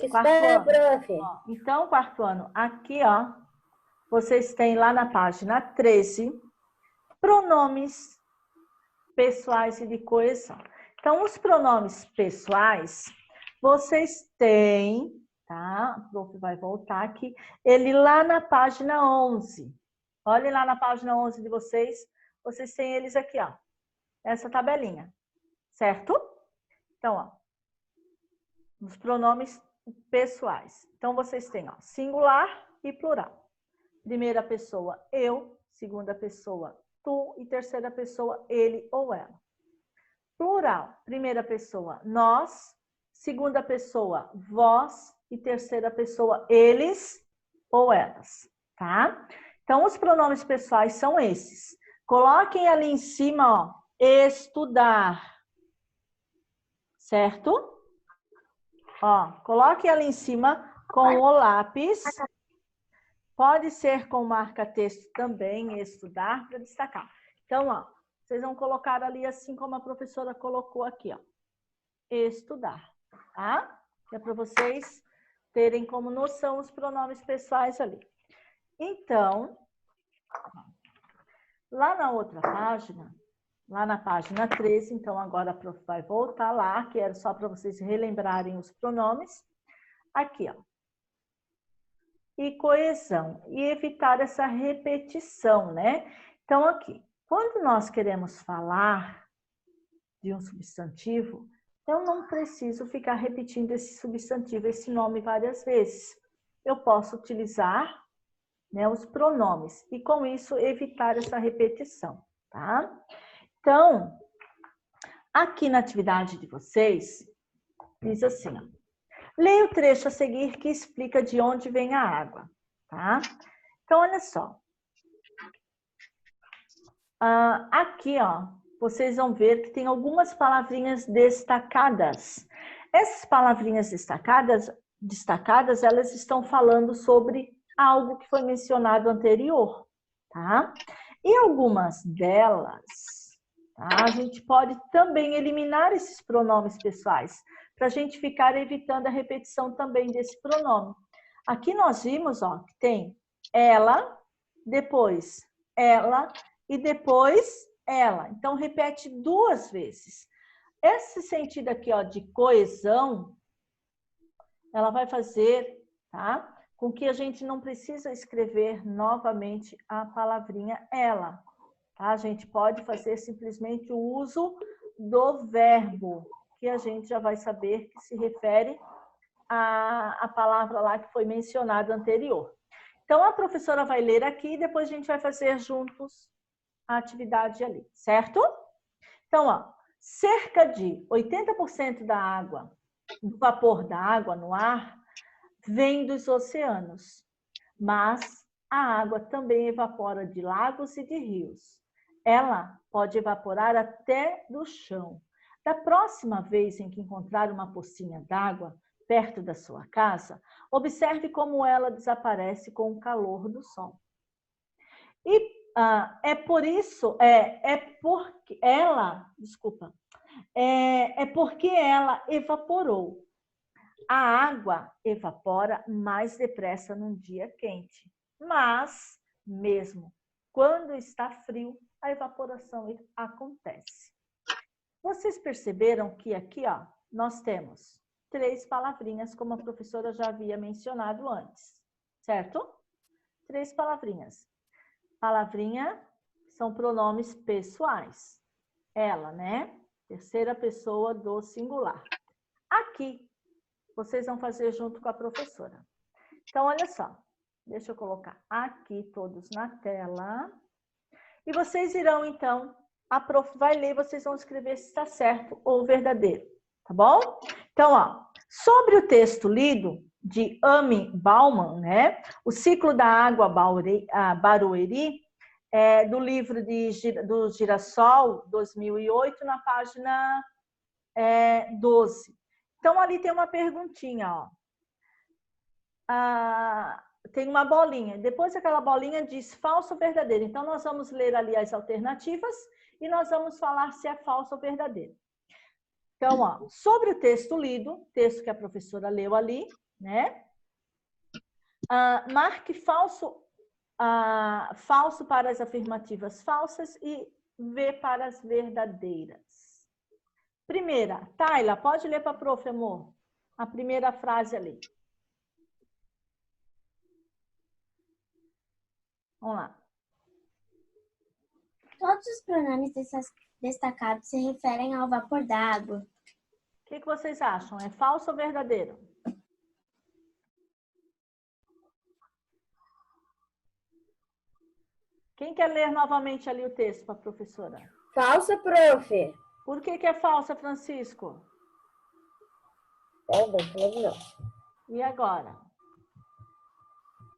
Quarto ano. prof. Ó, então, quarto ano, aqui, ó, vocês têm lá na página 13, pronomes pessoais e de coesão. Então, os pronomes pessoais, vocês têm, tá? O prof vai voltar aqui, ele lá na página 11. Olhem lá na página 11 de vocês, vocês têm eles aqui, ó, essa tabelinha, certo? Então, ó, os pronomes pessoais. Então, vocês têm, ó, singular e plural. Primeira pessoa, eu. Segunda pessoa, tu. E terceira pessoa, ele ou ela. Plural. Primeira pessoa, nós. Segunda pessoa, vós. E terceira pessoa, eles ou elas. Tá? Então, os pronomes pessoais são esses. Coloquem ali em cima, ó, estudar. Certo? Ó, coloque ali em cima com o lápis. Pode ser com marca-texto também, estudar, para destacar. Então, ó, vocês vão colocar ali assim como a professora colocou aqui, ó. Estudar, tá? É para vocês terem como noção os pronomes pessoais ali. Então, lá na outra página, lá na página 13, então agora a prof vai voltar lá, que era só para vocês relembrarem os pronomes. Aqui, ó. E coesão, e evitar essa repetição, né? Então, aqui, quando nós queremos falar de um substantivo, eu não preciso ficar repetindo esse substantivo, esse nome várias vezes. Eu posso utilizar, né, os pronomes, e com isso evitar essa repetição, tá? Então, aqui na atividade de vocês, diz assim, ó. Leia o trecho a seguir que explica de onde vem a água, tá? Então, olha só. Aqui, ó, vocês vão ver que tem algumas palavrinhas destacadas. Essas palavrinhas destacadas, elas estão falando sobre algo que foi mencionado anterior, tá? E algumas delas, tá? A gente pode também eliminar esses pronomes pessoais, para a gente ficar evitando a repetição também desse pronome. Aqui nós vimos, ó, que tem ela, depois ela e depois ela. Então, repete duas vezes. Esse sentido aqui, ó, de coesão, ela vai fazer, tá? Com que a gente não precisa escrever novamente a palavrinha ela. Tá? A gente pode fazer simplesmente o uso do verbo, que a gente já vai saber que se refere à palavra lá que foi mencionada anterior. Então, a professora vai ler aqui e depois a gente vai fazer juntos a atividade ali, certo? Então, ó, cerca de 80% da água, do vapor da água no ar, vem dos oceanos, mas a água também evapora de lagos e de rios. Ela pode evaporar até do chão. Da próxima vez em que encontrar uma pocinha d'água perto da sua casa, observe como ela desaparece com o calor do sol. E porque ela evaporou. A água evapora mais depressa num dia quente, mas mesmo quando está frio, a evaporação acontece. Vocês perceberam que aqui, ó, nós temos 3 palavrinhas, como a professora já havia mencionado antes, certo? 3 palavrinhas. Palavrinha são pronomes pessoais. Ela, né? Terceira pessoa do singular. Aqui, vocês vão fazer junto com a professora. Então, olha só. Deixa eu colocar aqui todos na tela. E vocês irão, então, a prof vai ler, vocês vão escrever se está certo ou verdadeiro. Tá bom? Então, ó, sobre o texto lido de Amy Bauman, né? O ciclo da água Barueri, do livro do Girassol, 2008, na página 12. Então, ali tem uma perguntinha, ó. Tem uma bolinha. Depois aquela bolinha diz falso ou verdadeiro. Então, nós vamos ler ali as alternativas e nós vamos falar se é falso ou verdadeiro. Então, ó, sobre o texto lido, texto que a professora leu ali, né? Marque falso para as afirmativas falsas e V para as verdadeiras. Primeira, Tayla, pode ler para a prof, amor? A primeira frase ali. Vamos lá. Todos os pronomes destacados se referem ao vapor d'água. O que vocês acham? É falso ou verdadeiro? Quem quer ler novamente ali o texto para a professora? Falsa, prof. Por que é falsa, Francisco? Não. E agora?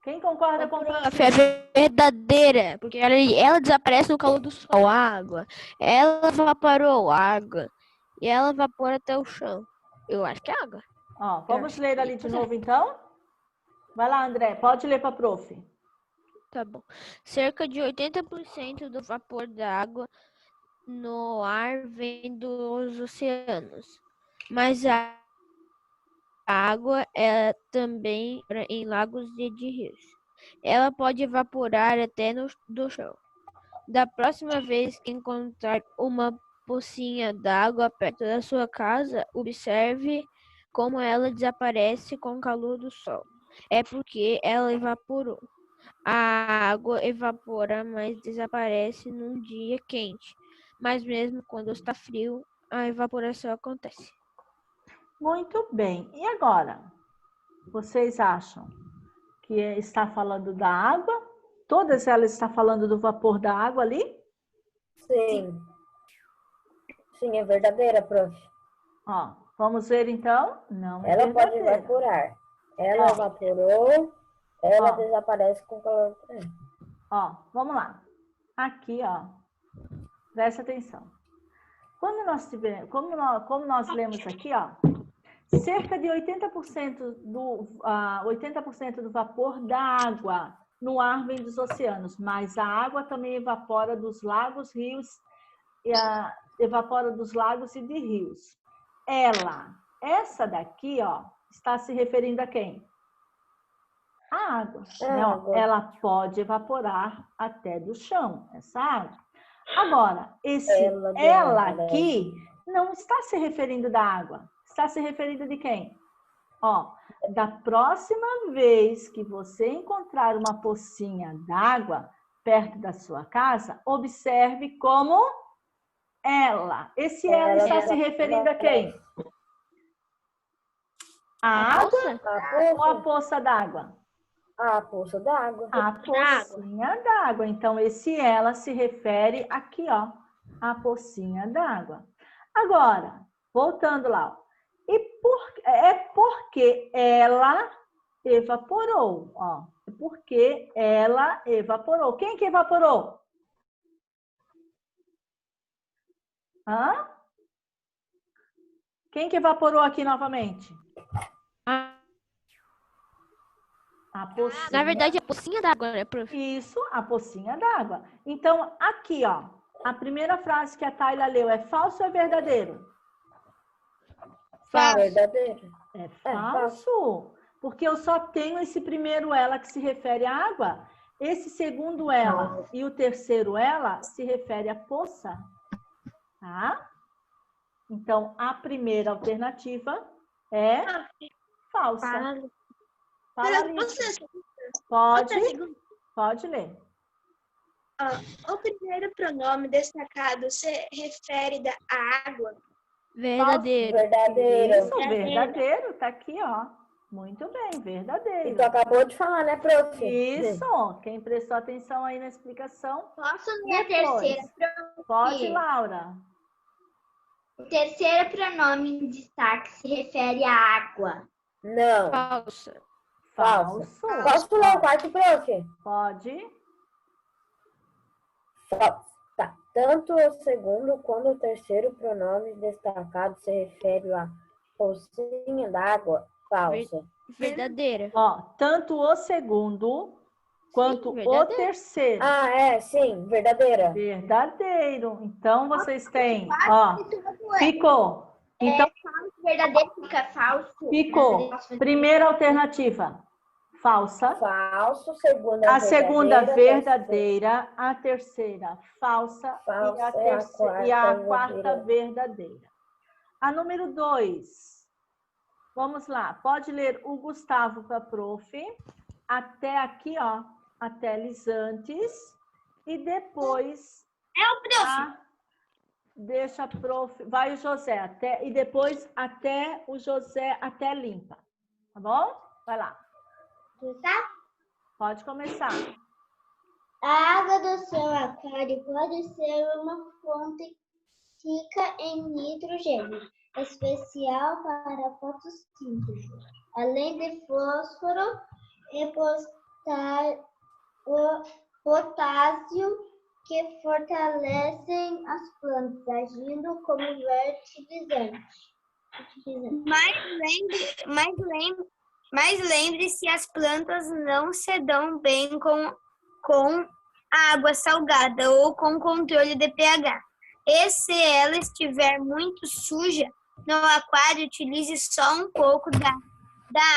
Quem concorda com o Prof, Francisco? é verdadeira, porque ela desaparece no calor do sol, a água. Ela evaporou água e ela evapora até o chão. Eu acho que é água. Ó, vamos ler ali de novo, então? Vai lá, André, pode ler para a prof. Tá bom. Cerca de 80% do vapor da água no ar vem dos oceanos. Mas a água é também em lagos e de rios. Ela pode evaporar até do chão. Da próxima vez que encontrar uma pocinha d'água perto da sua casa, observe como ela desaparece com o calor do sol. É porque ela evaporou. A água evapora, mas desaparece num dia quente. Mas mesmo quando está frio, a evaporação acontece. Muito bem. E agora? Vocês acham que está falando da água? Todas elas estão falando do vapor da água ali? Sim. Sim, é verdadeira, prof. Ó, vamos ver então? Não é Ela pode verdadeira. evaporar. Ela evaporou, ela Ó. desaparece com calor. Ó, vamos lá. Aqui, ó. Presta atenção. Quando nós tivermos, como nós lemos aqui, ó, cerca de 80% do vapor da água no ar vem dos oceanos, mas a água também evapora dos lagos, rios, evapora dos lagos e de rios. Essa daqui, ó, está se referindo a quem? A água. Né? Ó, ela pode evaporar até do chão, essa água. Agora, ela aqui não está se referindo da água. Está se referindo de quem? Ó, da próxima vez que você encontrar uma pocinha d'água perto da sua casa, observe como ela. Esse ela está se referindo a quem? A água ou a poça d'água? A poça d'água. A pocinha d'água. Então, esse ela se refere aqui, ó, a pocinha d'água. Agora, voltando lá, ó. É porque ela evaporou, ó. É porque ela evaporou. Quem que evaporou? Hã? Quem que evaporou aqui novamente? A pocinha. Na verdade, a pocinha d'água, né, prof? Isso, a pocinha d'água. Então, aqui, ó, a primeira frase que a Tayla leu é falso ou é verdadeiro? Falso. Verdadeiro. É falso, porque eu só tenho esse primeiro ela que se refere à água. Esse segundo ela e o terceiro ela se refere à poça, tá? Então, a primeira alternativa é falsa. Fala, Alice. Pode ler. O primeiro pronome destacado se refere à água. Verdadeiro. Verdadeiro. Isso, verdadeiro, tá aqui, ó. Muito bem, verdadeiro. E tu acabou de falar, né, prof? Isso, quem prestou atenção aí na explicação. Posso ler a terceira? Pode, Laura. O terceiro pronome em destaque se refere à água. Não. Falsa. Falso. Posso ler o quarto, prof? Pode. Falso. Tá. Tanto o segundo quanto o terceiro pronome destacado se refere à pocinha d'água. Falsa. Verdadeira. Ó, tanto o segundo quanto o terceiro. Sim, verdadeira. Verdadeiro. Então, vocês têm, ó, ficou Então, Falso verdadeiro fica falso. ficou. Primeira alternativa, falsa. Falso, segunda A segunda, verdadeira, verdadeira. A terceira, falsa. falsa, E a quarta, verdadeira. A número 2. Vamos lá. Pode ler o Gustavo para a prof. Até aqui, ó. Até Lisantes. E depois... o prof. Deixa a prof... Vai o José. E depois até o José, até limpa. Tá bom? Vai lá. Tá? Pode começar. A água do seu aquário pode ser uma fonte rica em nitrogênio, especial para fotossíntese, além de fósforo e potássio, que fortalecem as plantas, agindo como fertilizante. Mas lembre-se, as plantas não se dão bem com água salgada ou com controle de pH. E se ela estiver muito suja, no aquário utilize só um pouco da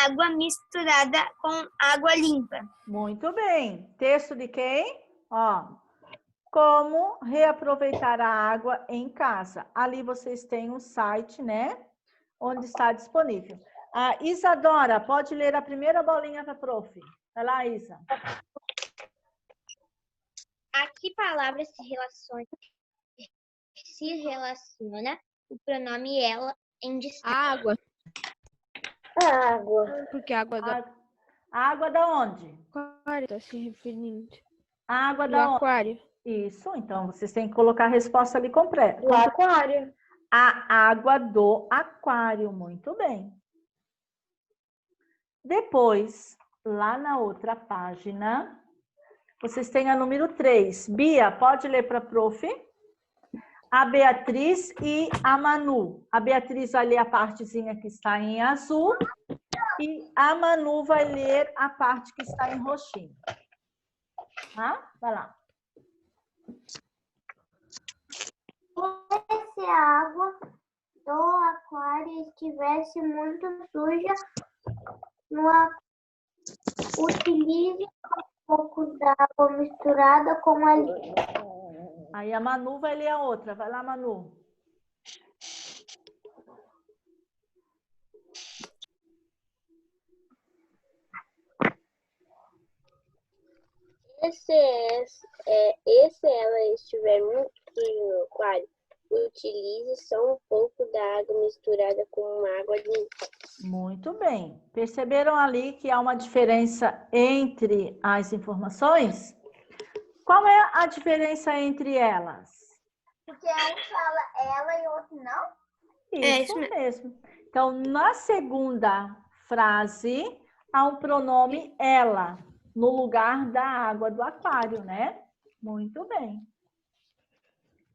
água misturada com água limpa. Muito bem. Texto de quem? Ó, como reaproveitar a água em casa. Ali vocês têm um site, né? Onde está disponível. A Isadora, pode ler a primeira bolinha para a prof. Vai lá, Isa. A que palavra se relaciona o pronome ela em destaque? Água. água, Porque a água do A água da onde? aquário está se referindo. A água Do da onde? aquário. Isso, então vocês têm que colocar a resposta ali completa. do aquário. A água do aquário, muito bem. Depois, lá na outra página, vocês têm a número 3. Bia, pode ler para a prof? A Beatriz e a Manu. A Beatriz vai ler a partezinha que está em azul e a Manu vai ler a parte que está em roxinho. Tá? Vai lá. Se a água do aquário estivesse muito suja, utilize um pouco d'água misturada com a limpa. Aí a Manu vai ler a outra. Vai lá, Manu. E se ela estiver muito suja no aquário, utilize só um pouco da água misturada com água limpa. Muito bem. Perceberam ali que há uma diferença entre as informações? Qual é a diferença entre elas? Porque um fala ela e o outro não? Isso mesmo. Então, na segunda frase, há um pronome ela, no lugar da água do aquário, né? Muito bem.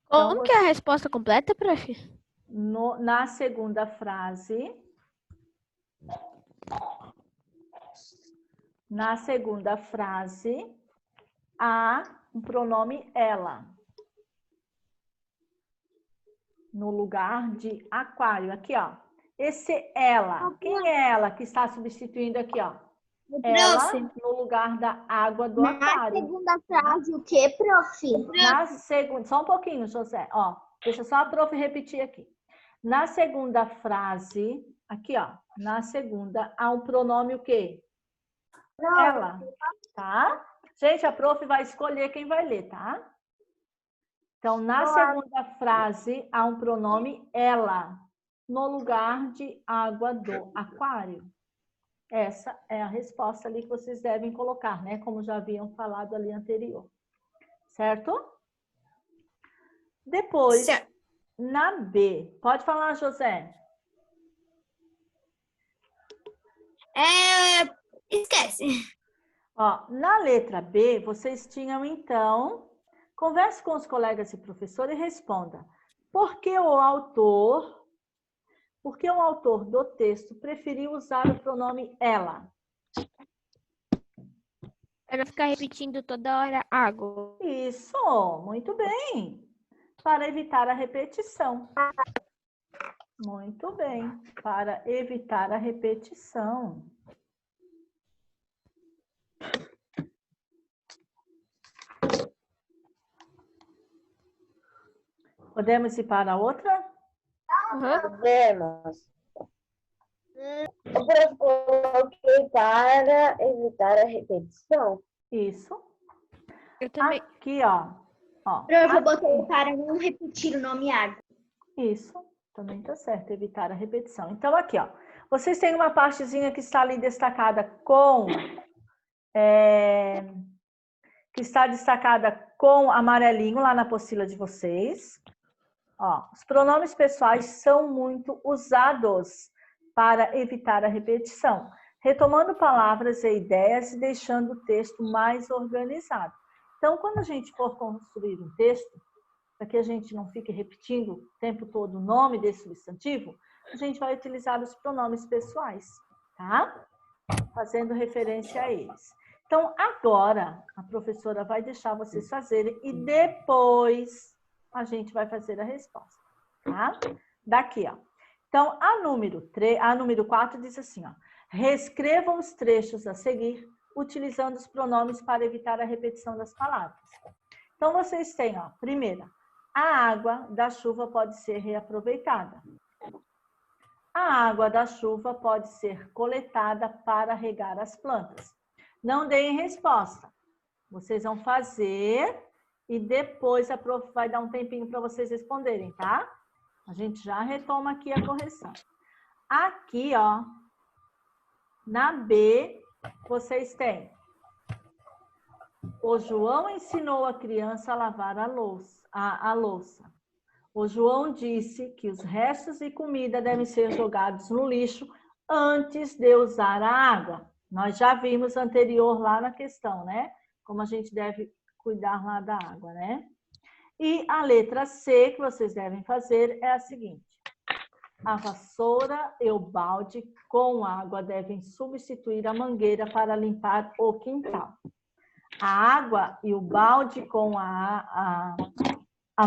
Como Então, que é a resposta completa, prof? Na segunda frase, há um pronome ela, no lugar de aquário. Aqui, ó. Esse ela, quem é ela que está substituindo aqui, ó? Ela no lugar da água do aquário. Na segunda frase, o que, prof? Só um pouquinho, José. Ó, deixa só a prof repetir aqui. Na segunda frase, aqui, ó. Na segunda, há um pronome o quê? Ela, tá? Gente, a prof vai escolher quem vai ler, tá? Então, na segunda frase, há um pronome ela, no lugar de água do aquário. Essa é a resposta ali que vocês devem colocar, né? Como já haviam falado ali anterior. Certo? Depois, na B. Pode falar, José. Esquece. Ó, na letra B, vocês tinham, então, converse com os colegas e professor e responda. Por que o autor do texto preferiu usar o pronome ela? Para não ficar repetindo toda hora água. Isso, muito bem. Para evitar a repetição. Muito bem. Para evitar a repetição. Podemos ir para a outra? Podemos. Eu coloquei para evitar a repetição. Isso. Eu também. Aqui, ó. Prof, eu botei para não repetir o nome água. Isso. Também tá certo. Evitar a repetição. Então, aqui, ó. Vocês têm uma partezinha que está ali destacada com... que está destacada com amarelinho lá na apostila de vocês. Ó, os pronomes pessoais são muito usados para evitar a repetição, retomando palavras e ideias e deixando o texto mais organizado. Então, quando a gente for construir um texto, para que a gente não fique repetindo o tempo todo o nome desse substantivo, a gente vai utilizar os pronomes pessoais, tá? Fazendo referência a eles. Então, agora, a professora vai deixar vocês fazerem e depois a gente vai fazer a resposta, tá? Daqui, ó. Então, a número 4 diz assim, ó. Reescrevam os trechos a seguir, utilizando os pronomes para evitar a repetição das palavras. Então, vocês têm, ó, primeira, a água da chuva pode ser reaproveitada. A água da chuva pode ser coletada para regar as plantas. Não deem resposta. Vocês vão fazer e depois a prof vai dar um tempinho para vocês responderem, tá? A gente já retoma aqui a correção. Aqui, ó, na B, vocês têm. O João ensinou a criança a lavar a louça. O João disse que os restos de comida devem ser jogados no lixo antes de usar a água. Nós já vimos anterior lá na questão, né? Como a gente deve cuidar lá da água, né? E a letra C que vocês devem fazer é a seguinte. A vassoura e o balde com água devem substituir a mangueira para limpar o quintal. A água e o balde com a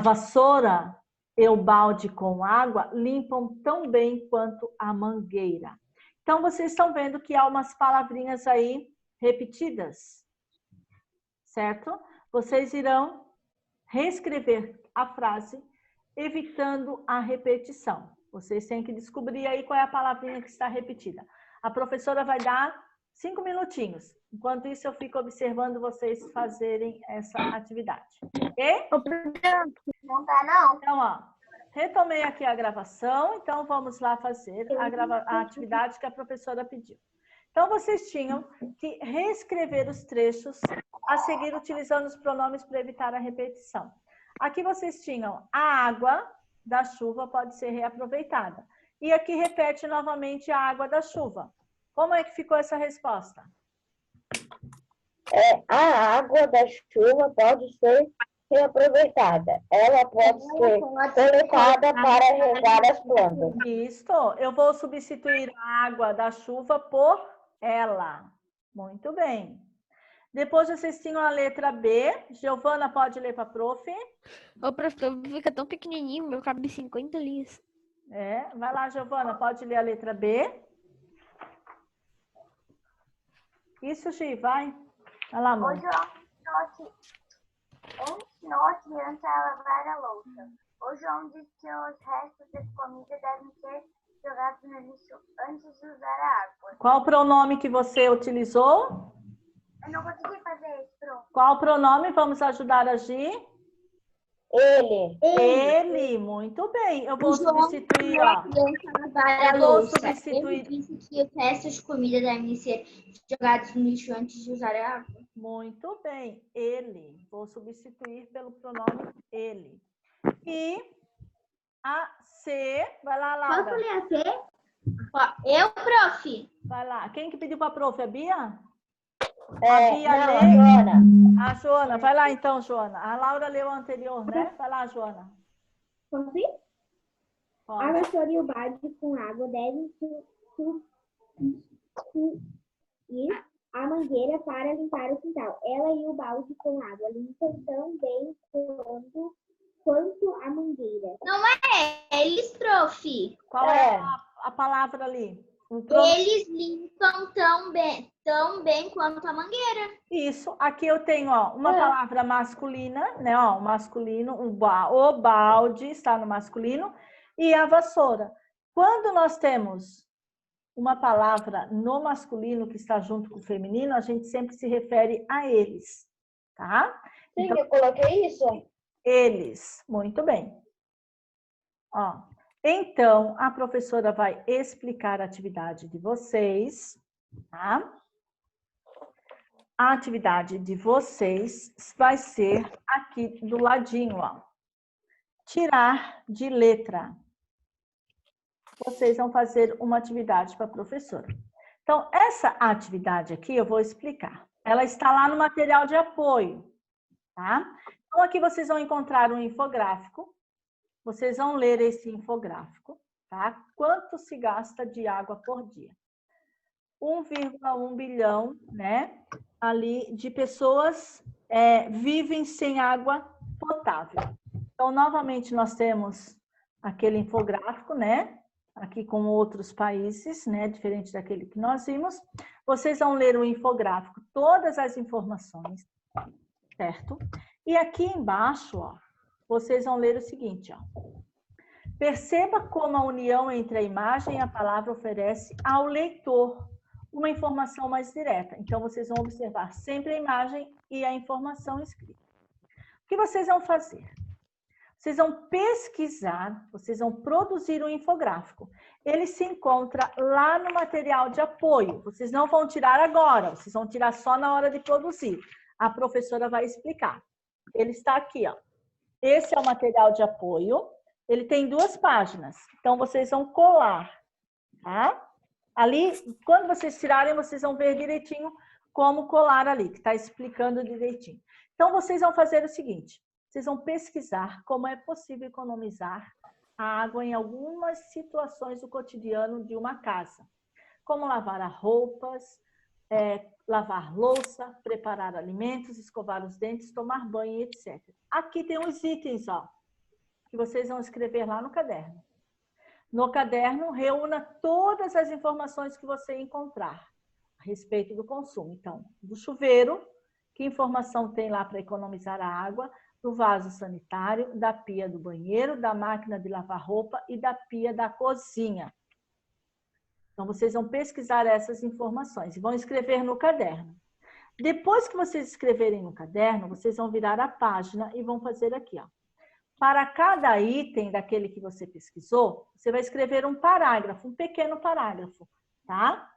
vassoura e o balde com água limpam tão bem quanto a mangueira. Então, vocês estão vendo que há umas palavrinhas aí repetidas, certo? Vocês irão reescrever a frase, evitando a repetição. Vocês têm que descobrir aí qual é a palavrinha que está repetida. A professora vai dar 5 minutinhos. Enquanto isso, eu fico observando vocês fazerem essa atividade. Ok? Não tá, não? Então, ó, retomei aqui a gravação. Então, vamos lá fazer a atividade que a professora pediu. Então, vocês tinham que reescrever os trechos a seguir utilizando os pronomes para evitar a repetição. Aqui vocês tinham a água da chuva pode ser reaproveitada. E aqui repete novamente a água da chuva. Como é que ficou essa resposta? A água da chuva pode ser reaproveitada. Ela pode ser coletada para regar as plantas. Isso. Eu vou substituir a água da chuva por ela. Muito bem. Depois vocês tinham a letra B. Giovana, pode ler para a prof. Ô, professor, fica tão pequenininho, meu cabe 50 linhas. Vai lá, Giovana, pode ler a letra B. Isso, Gi, vai. Vai lá, amor. O João ensinou a criança a lavar a louça. O João disse que os restos de comida devem ser jogados no lixo antes de usar a água. Qual o pronome que você utilizou? Eu não consegui fazer isso, Pro. Qual o pronome? Vamos ajudar a Gi? Ele. Ele, muito bem. Eu vou substituir, ó. Lavar a Eu vou louça. substituir. Ele disse que os restos de comida devem ser jogados no lixo antes de usar a água. Muito bem. Ele. Vou substituir pelo pronome ele. E a C. Vai lá, Posso Laura. ler a C? Eu, prof. Vai lá. Quem que pediu para a prof? A Bia? Joana. A Joana. Vai lá então, Joana. A Laura leu a anterior, né? Vai lá, Joana. Posso ir? A Pode. vassoura e o balde com água devem substituir a mangueira para limpar o quintal. Ela e o balde com água limpam tão bem quanto a mangueira. Eles, prof. Qual é a palavra ali? Eles limpam tão bem quanto a mangueira. Isso. Aqui eu tenho, ó, uma palavra masculina, né? Ó, o masculino, o balde está no masculino e a vassoura. Quando nós temos uma palavra no masculino que está junto com o feminino, a gente sempre se refere a eles, tá? Sim, Então, eu coloquei isso. eles. Muito bem. Ó, então, a professora vai explicar a atividade de vocês, tá? A atividade de vocês vai ser aqui do ladinho, ó. Tirar de letra. Vocês vão fazer uma atividade para a professora. Então, essa atividade aqui eu vou explicar. Ela está lá no material de apoio, tá? Então, aqui vocês vão encontrar um infográfico. Vocês vão ler esse infográfico, tá? Quanto se gasta de água por dia? 1,1 bilhão, né? Ali de pessoas vivem sem água potável. Então, novamente, nós temos aquele infográfico, né? Aqui com outros países, né? Diferente daquele que nós vimos. Vocês vão ler o infográfico, todas as informações, certo? E aqui embaixo, ó, vocês vão ler o seguinte, ó. Perceba como a união entre a imagem e a palavra oferece ao leitor uma informação mais direta. Então, vocês vão observar sempre a imagem e a informação escrita. O que vocês vão fazer? Vocês vão pesquisar, vocês vão produzir um infográfico. Ele se encontra lá no material de apoio. Vocês não vão tirar agora, vocês vão tirar só na hora de produzir. A professora vai explicar. Ele está aqui, ó. Esse é o material de apoio. Ele tem 2 páginas. Então, vocês vão colar, tá? Ali, quando vocês tirarem, vocês vão ver direitinho como colar ali, que está explicando direitinho. Então, vocês vão fazer o seguinte. Vocês vão pesquisar como é possível economizar a água em algumas situações do cotidiano de uma casa. Como lavar as roupas, lavar louça, preparar alimentos, escovar os dentes, tomar banho, etc. Aqui tem uns itens, ó, que vocês vão escrever lá no caderno. No caderno, reúna todas as informações que você encontrar a respeito do consumo. Então, do chuveiro, que informação tem lá para economizar a água, do vaso sanitário, da pia do banheiro, da máquina de lavar roupa e da pia da cozinha. Então, vocês vão pesquisar essas informações e vão escrever no caderno. Depois que vocês escreverem no caderno, vocês vão virar a página e vão fazer aqui, ó. Para cada item daquele que você pesquisou, você vai escrever um parágrafo, um pequeno parágrafo, tá?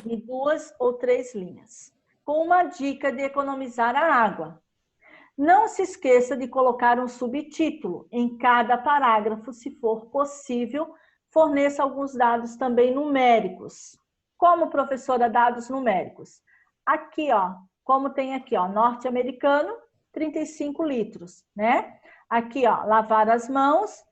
De 2 ou 3 linhas, com uma dica de economizar a água. Não se esqueça de colocar um subtítulo em cada parágrafo, se for possível, forneça alguns dados também numéricos. Como, professora, dados numéricos? Aqui, ó, como tem aqui, ó, norte-americano, 35 litros, né? Aqui, ó, lavar as mãos,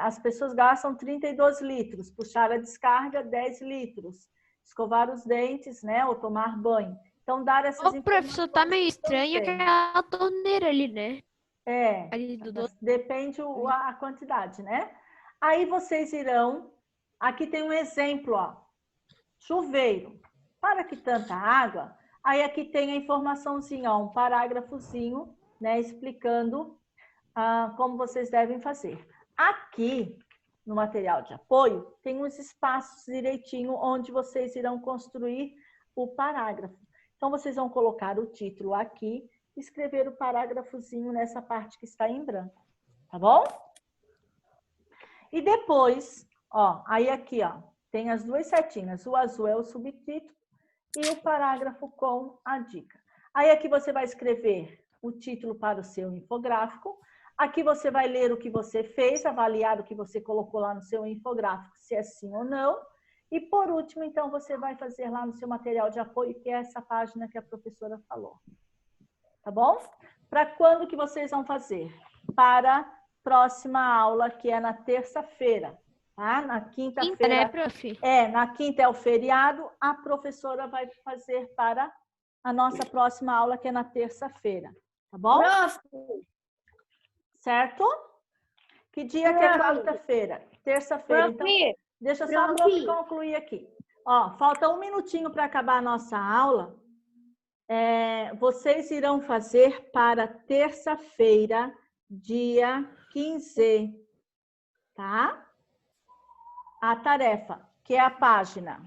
as pessoas gastam 32 litros, puxar a descarga, 10 litros, escovar os dentes, né, ou tomar banho. Então, dar essas informações... O professor, tá meio estranho aquela torneira ali, né? Ali Depende a quantidade, né? Aí vocês irão... Aqui tem um exemplo, ó. Chuveiro. Para que tanta água? Aí aqui tem a informaçãozinha, ó, um parágrafozinho, né, explicando como vocês devem fazer. Aqui, no material de apoio, tem uns espaços direitinho onde vocês irão construir o parágrafo. Então, vocês vão colocar o título aqui e escrever o parágrafozinho nessa parte que está em branco, tá bom? E depois, ó, aí aqui, ó, tem as 2 setinhas. O azul é o subtítulo e o parágrafo com a dica. Aí aqui você vai escrever o título para o seu infográfico. Aqui você vai ler o que você fez, avaliar o que você colocou lá no seu infográfico, se é sim ou não. E por último, então, você vai fazer lá no seu material de apoio, que é essa página que a professora falou. Tá bom? Para quando que vocês vão fazer? Para a próxima aula, que é na terça-feira. Tá? Na quinta-feira. Né, prof? Na quinta é o feriado, a professora vai fazer para a nossa próxima aula, que é na terça-feira. Tá bom? Prof, Certo? Que dia que é quarta-feira? Terça-feira. Então, deixa só a prof concluir aqui. Ó, falta um minutinho para acabar a nossa aula. Vocês irão fazer para terça-feira, dia 15, tá? A tarefa, que é a página